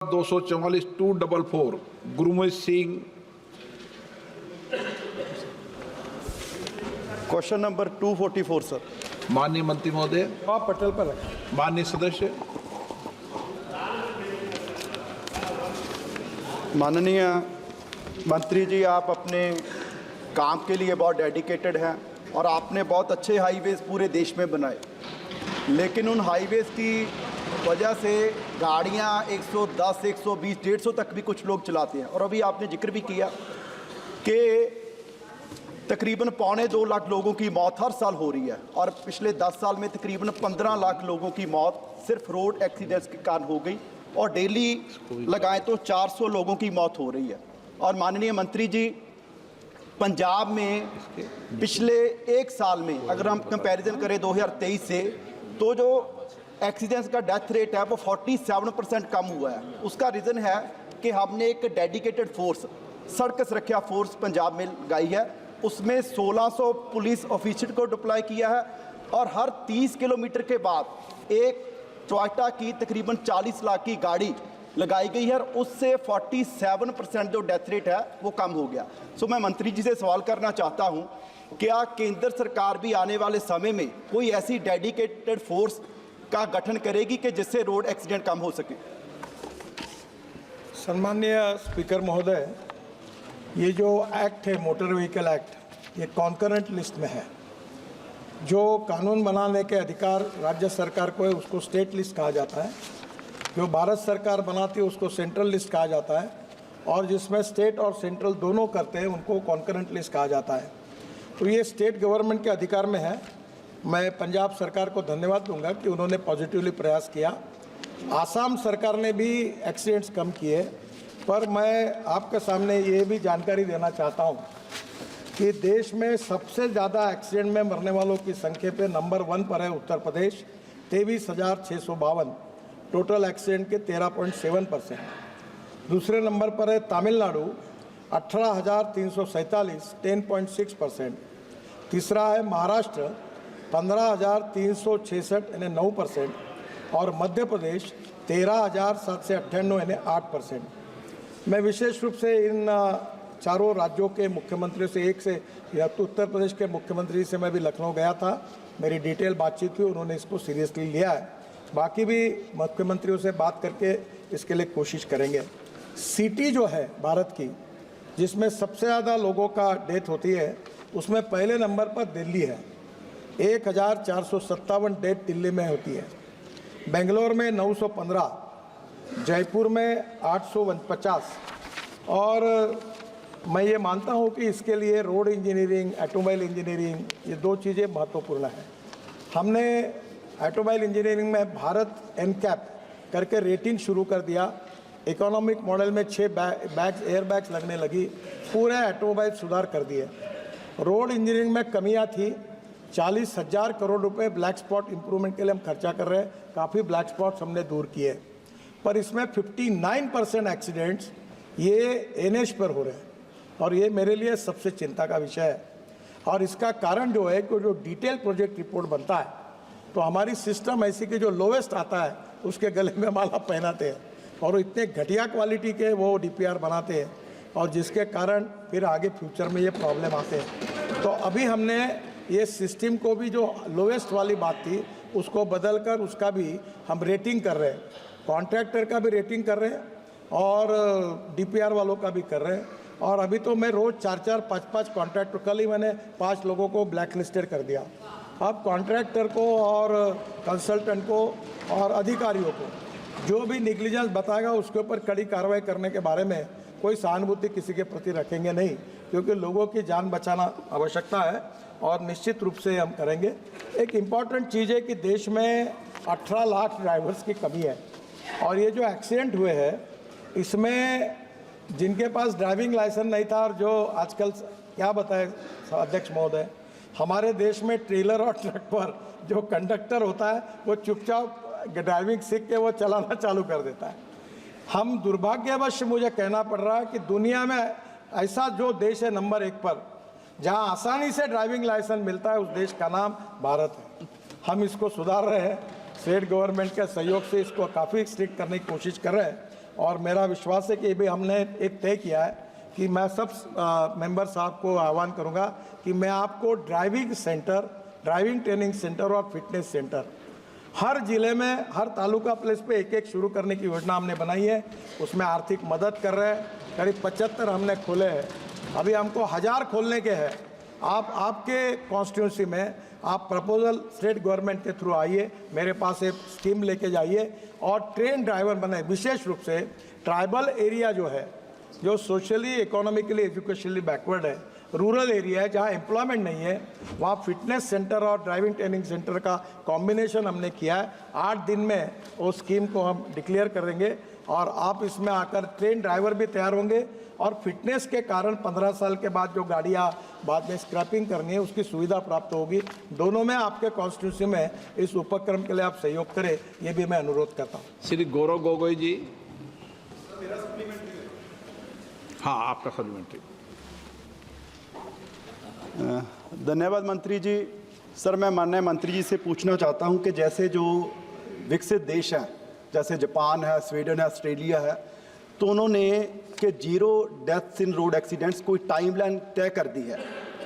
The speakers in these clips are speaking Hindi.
244 244 Gurmeet Singh. Question number 244 sir. माननीय मंत्री महोदय। पटेल पर रखें। माननीय सदस्य। माननीय मंत्री जी, आप अपने काम के लिए बहुत डेडिकेटेड हैं और आपने बहुत अच्छे हाईवेज़ पूरे देश में बनाए, लेकिन उन हाईवेज़ की वजह से गाड़ियां 110, 120, 150 तक भी कुछ लोग चलाते हैं। और अभी आपने जिक्र भी किया कि तकरीबन 1.25 लाख लोगों की मौत हर साल हो रही है और पिछले 10 साल में तकरीबन 15 लाख लोगों की मौत सिर्फ रोड एक्सीडेंट्स के कारण हो गई और डेली लगाएं तो 400 लोगों की मौत हो रही है। और माननीय मंत्री जी, पंजाब में पिछले एक साल में अगर हम कंपैरिजन करें 2023 से, तो जो एक्सीडेंट्स का डेथ रेट है वो 47% कम हुआ है। उसका रीज़न है कि हमने एक डेडिकेटेड फोर्स, सड़क सुरक्षा फोर्स पंजाब में लगाई है। उसमें 1600 पुलिस ऑफिसर को डिप्लॉय किया है और हर 30 किलोमीटर के बाद एक टोयोटा की तकरीबन 40 लाख की गाड़ी लगाई गई है और उससे 47% जो डेथ रेट है वो कम हो गया। सो मैं मंत्री जी से सवाल करना चाहता हूँ, क्या केंद्र सरकार भी आने वाले समय में कोई ऐसी डेडिकेटेड फोर्स का गठन करेगी कि जिससे रोड एक्सीडेंट कम हो सके? सम्माननीय स्पीकर महोदय, ये जो एक्ट है मोटर व्हीकल एक्ट, ये कॉन्करेंट लिस्ट में है। जो कानून बनाने के अधिकार राज्य सरकार को है उसको स्टेट लिस्ट कहा जाता है, जो भारत सरकार बनाती है उसको सेंट्रल लिस्ट कहा जाता है, और जिसमें स्टेट और सेंट्रल दोनों करते हैं उनको कॉन्करेंट लिस्ट कहा जाता है। तो ये स्टेट गवर्नमेंट के अधिकार में है। मैं पंजाब सरकार को धन्यवाद दूंगा कि उन्होंने पॉजिटिवली प्रयास किया। आसाम सरकार ने भी एक्सीडेंट्स कम किए, पर मैं आपके सामने ये भी जानकारी देना चाहता हूँ कि देश में सबसे ज़्यादा एक्सीडेंट में मरने वालों की संख्या पे नंबर 1 पर है उत्तर प्रदेश, 23,652, टोटल एक्सीडेंट के 13.7%। दूसरे नंबर पर है तमिलनाडु, 18,347, 10.6%। तीसरा है महाराष्ट्र, 15,366 यानी 9%, और मध्य प्रदेश 13,798 यानी 8%। मैं विशेष रूप से इन चारों राज्यों के मुख्यमंत्रियों से, एक से या तो उत्तर प्रदेश के मुख्यमंत्री से मैं भी लखनऊ गया था, मेरी डिटेल बातचीत हुई, उन्होंने इसको सीरियसली लिया है। बाकी भी मुख्यमंत्रियों से बात करके इसके लिए कोशिश करेंगे। सिटी जो है भारत की जिसमें सबसे ज़्यादा लोगों का डेथ होती है, उसमें पहले नंबर पर दिल्ली है, 1,457 डेथ दिल्ली में होती है। बेंगलोर में 915, जयपुर में 850। और मैं ये मानता हूँ कि इसके लिए रोड इंजीनियरिंग, ऑटोमोबाइल इंजीनियरिंग, ये 2 चीज़ें महत्वपूर्ण हैं। हमने ऑटोमोबाइल इंजीनियरिंग में भारत एनकैप करके रेटिंग शुरू कर दिया। इकोनॉमिक मॉडल में 6 एयर बैग्स लगने लगी, पूरे ऑटोमोबाइल सुधार कर दिए। रोड इंजीनियरिंग में कमियां थी, 40,000 करोड़ रुपए ब्लैक स्पॉट इंप्रूवमेंट के लिए हम खर्चा कर रहे हैं, काफ़ी ब्लैक स्पॉट्स हमने दूर किए, पर इसमें 59% एक्सीडेंट्स ये एनएच पर हो रहे हैं और ये मेरे लिए सबसे चिंता का विषय है। और इसका कारण जो है कि जो डिटेल प्रोजेक्ट रिपोर्ट बनता है तो हमारी सिस्टम ऐसी कि जो लोवेस्ट आता है उसके गले में माला पहनाते हैं और इतने घटिया क्वालिटी के वो डीपीआर बनाते हैं, और जिसके कारण फिर आगे फ्यूचर में ये प्रॉब्लम आते हैं। तो अभी हमने ये सिस्टम को भी, जो लोवेस्ट वाली बात थी उसको बदल कर उसका भी हम रेटिंग कर रहे हैं, कॉन्ट्रैक्टर का भी रेटिंग कर रहे हैं और डीपीआर वालों का भी कर रहे हैं। और अभी तो मैं रोज़ 4-4, 5-5 कॉन्ट्रैक्टर, कल ही मैंने 5 लोगों को ब्लैक लिस्टेड कर दिया। अब कॉन्ट्रैक्टर को और कंसल्टेंट को और अधिकारियों को जो भी निग्लिजेंस बताएगा उसके ऊपर कड़ी कार्रवाई करने के बारे में कोई सहानुभूति किसी के प्रति रखेंगे नहीं, क्योंकि लोगों की जान बचाना आवश्यकता है और निश्चित रूप से हम करेंगे। एक इम्पॉर्टेंट चीज़ है कि देश में 18 लाख ड्राइवर्स की कमी है और ये जो एक्सीडेंट हुए हैं इसमें जिनके पास ड्राइविंग लाइसेंस नहीं था, और जो आजकल क्या बताए अध्यक्ष महोदय, हमारे देश में ट्रेलर और ट्रक पर जो कंडक्टर होता है वो चुपचाप ड्राइविंग सीख के वो चलाना चालू कर देता है। हम दुर्भाग्यवश, मुझे कहना पड़ रहा है कि दुनिया में ऐसा जो देश है नंबर 1 पर जहां आसानी से ड्राइविंग लाइसेंस मिलता है, उस देश का नाम भारत है। हम इसको सुधार रहे हैं, स्टेट गवर्नमेंट के सहयोग से इसको काफ़ी स्ट्रिक्ट करने की कोशिश कर रहे हैं और मेरा विश्वास है कि भी हमने एक तय किया है कि मैं सब मेंबर साहब को आह्वान करूंगा कि मैं आपको driving centre, driving training centre और फिटनेस सेंटर हर जिले में, हर तालुका प्लेस पे एक एक शुरू करने की योजना हमने बनाई है। उसमें आर्थिक मदद कर रहे हैं, करीब 75 हमने खोले हैं, अभी हमको 1000 खोलने के हैं। आप आपके कॉन्स्टिट्यूंसी में आप प्रपोजल स्टेट गवर्नमेंट के थ्रू आइए, मेरे पास एक स्कीम लेके जाइए और ट्रेन ड्राइवर बने। विशेष रूप से ट्राइबल एरिया जो है, जो सोशली, इकोनॉमिकली, एजुकेशनली बैकवर्ड है, रूरल एरिया है, जहाँ एम्प्लॉयमेंट नहीं है, वहाँ फिटनेस सेंटर और ड्राइविंग ट्रेनिंग सेंटर का कॉम्बिनेशन हमने किया है। 8 दिन में वो स्कीम को हम डिक्लेयर करेंगे और आप इसमें आकर ट्रेन ड्राइवर भी तैयार होंगे और फिटनेस के कारण 15 साल के बाद जो गाड़ियाँ बाद में स्क्रैपिंग करनी है उसकी सुविधा प्राप्त होगी। दोनों में आपके कॉन्स्टिट्यूंसी में इस उपक्रम के लिए आप सहयोग करें, ये भी मैं अनुरोध करता हूँ। श्री गौरव गोगोई जी। हाँ, आपका सप्लीमेंट्री। धन्यवाद मंत्री जी। सर, मैं माननीय मंत्री जी से पूछना चाहता हूं कि जैसे जो विकसित देश हैं, जैसे जापान है, स्वीडन है, ऑस्ट्रेलिया है, तो उन्होंने कि 0 डेथ्स इन रोड एक्सीडेंट्स कोई टाइमलाइन तय कर दी है।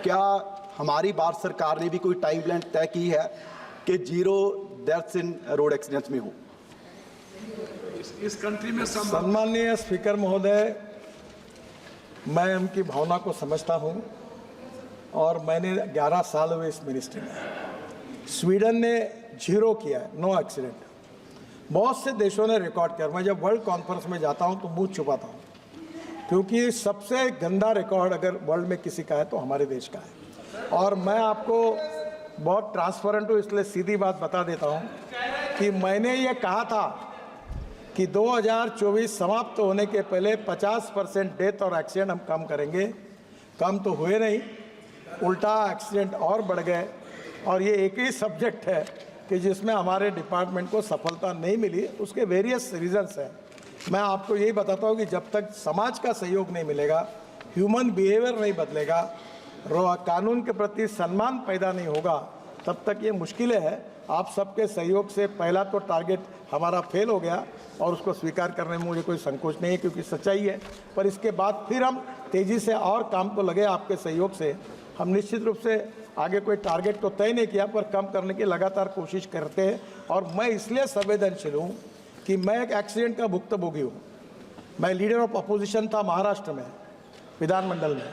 क्या हमारी भारत सरकार ने भी कोई टाइमलाइन तय की है कि 0 डेथ्स इन रोड एक्सीडेंट्स में हो? इस कंट्री में सम्माननीय स्पीकर महोदय, मैं उनकी भावना को समझता हूं और मैंने 11 साल हुए इस मिनिस्ट्री में। स्वीडन ने 0 किया है, नो एक्सीडेंट। बहुत से देशों ने रिकॉर्ड किया। मैं जब वर्ल्ड कॉन्फ्रेंस में जाता हूं तो मुंह छुपाता हूं, क्योंकि सबसे गंदा रिकॉर्ड अगर वर्ल्ड में किसी का है तो हमारे देश का है। और मैं आपको बहुत ट्रांसपेरेंट हूँ, इसलिए सीधी बात बता देता हूँ कि मैंने ये कहा था कि 2024 समाप्त होने के पहले 50% डेथ और एक्सीडेंट हम कम करेंगे। कम तो हुए नहीं, उल्टा एक्सीडेंट और बढ़ गए। और ये एक ही सब्जेक्ट है कि जिसमें हमारे डिपार्टमेंट को सफलता नहीं मिली। उसके वेरियस रीजंस हैं। मैं आपको यही बताता हूँ कि जब तक समाज का सहयोग नहीं मिलेगा, ह्यूमन बिहेवियर नहीं बदलेगा, कानून के प्रति सम्मान पैदा नहीं होगा, तब तक ये मुश्किलें हैं। आप सबके सहयोग से पहला तो टारगेट हमारा फेल हो गया और उसको स्वीकार करने में मुझे कोई संकोच नहीं है, क्योंकि सच्चाई है। पर इसके बाद फिर हम तेज़ी से और काम तो लगे आपके सहयोग से। हम निश्चित रूप से आगे कोई टारगेट तो तय नहीं किया, पर कम करने की लगातार कोशिश करते हैं। और मैं इसलिए संवेदनशील हूँ कि मैं एक एक्सीडेंट का भुक्तभोगी हूँ। मैं लीडर ऑफ अपोजिशन था महाराष्ट्र में, विधानमंडल में,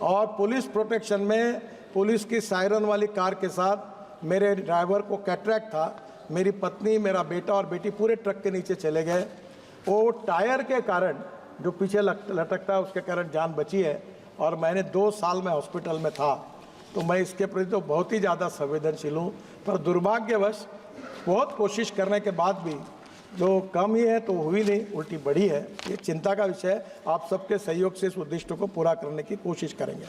और पुलिस प्रोटेक्शन में पुलिस की सायरन वाली कार के साथ मेरे ड्राइवर को कैटरैक्ट था। मेरी पत्नी, मेरा बेटा और बेटी पूरे ट्रक के नीचे चले गए। वो टायर के कारण, जो पीछे लटकता है, उसके कारण जान बची है। और मैंने 2 साल में हॉस्पिटल में था। तो मैं इसके प्रति तो बहुत ही ज़्यादा संवेदनशील हूँ। पर दुर्भाग्यवश बहुत कोशिश करने के बाद भी जो कम ही है तो हुई नहीं, उल्टी बढ़ी है। ये चिंता का विषय है। आप सबके सहयोग से इस उद्देश्य को पूरा करने की कोशिश करेंगे।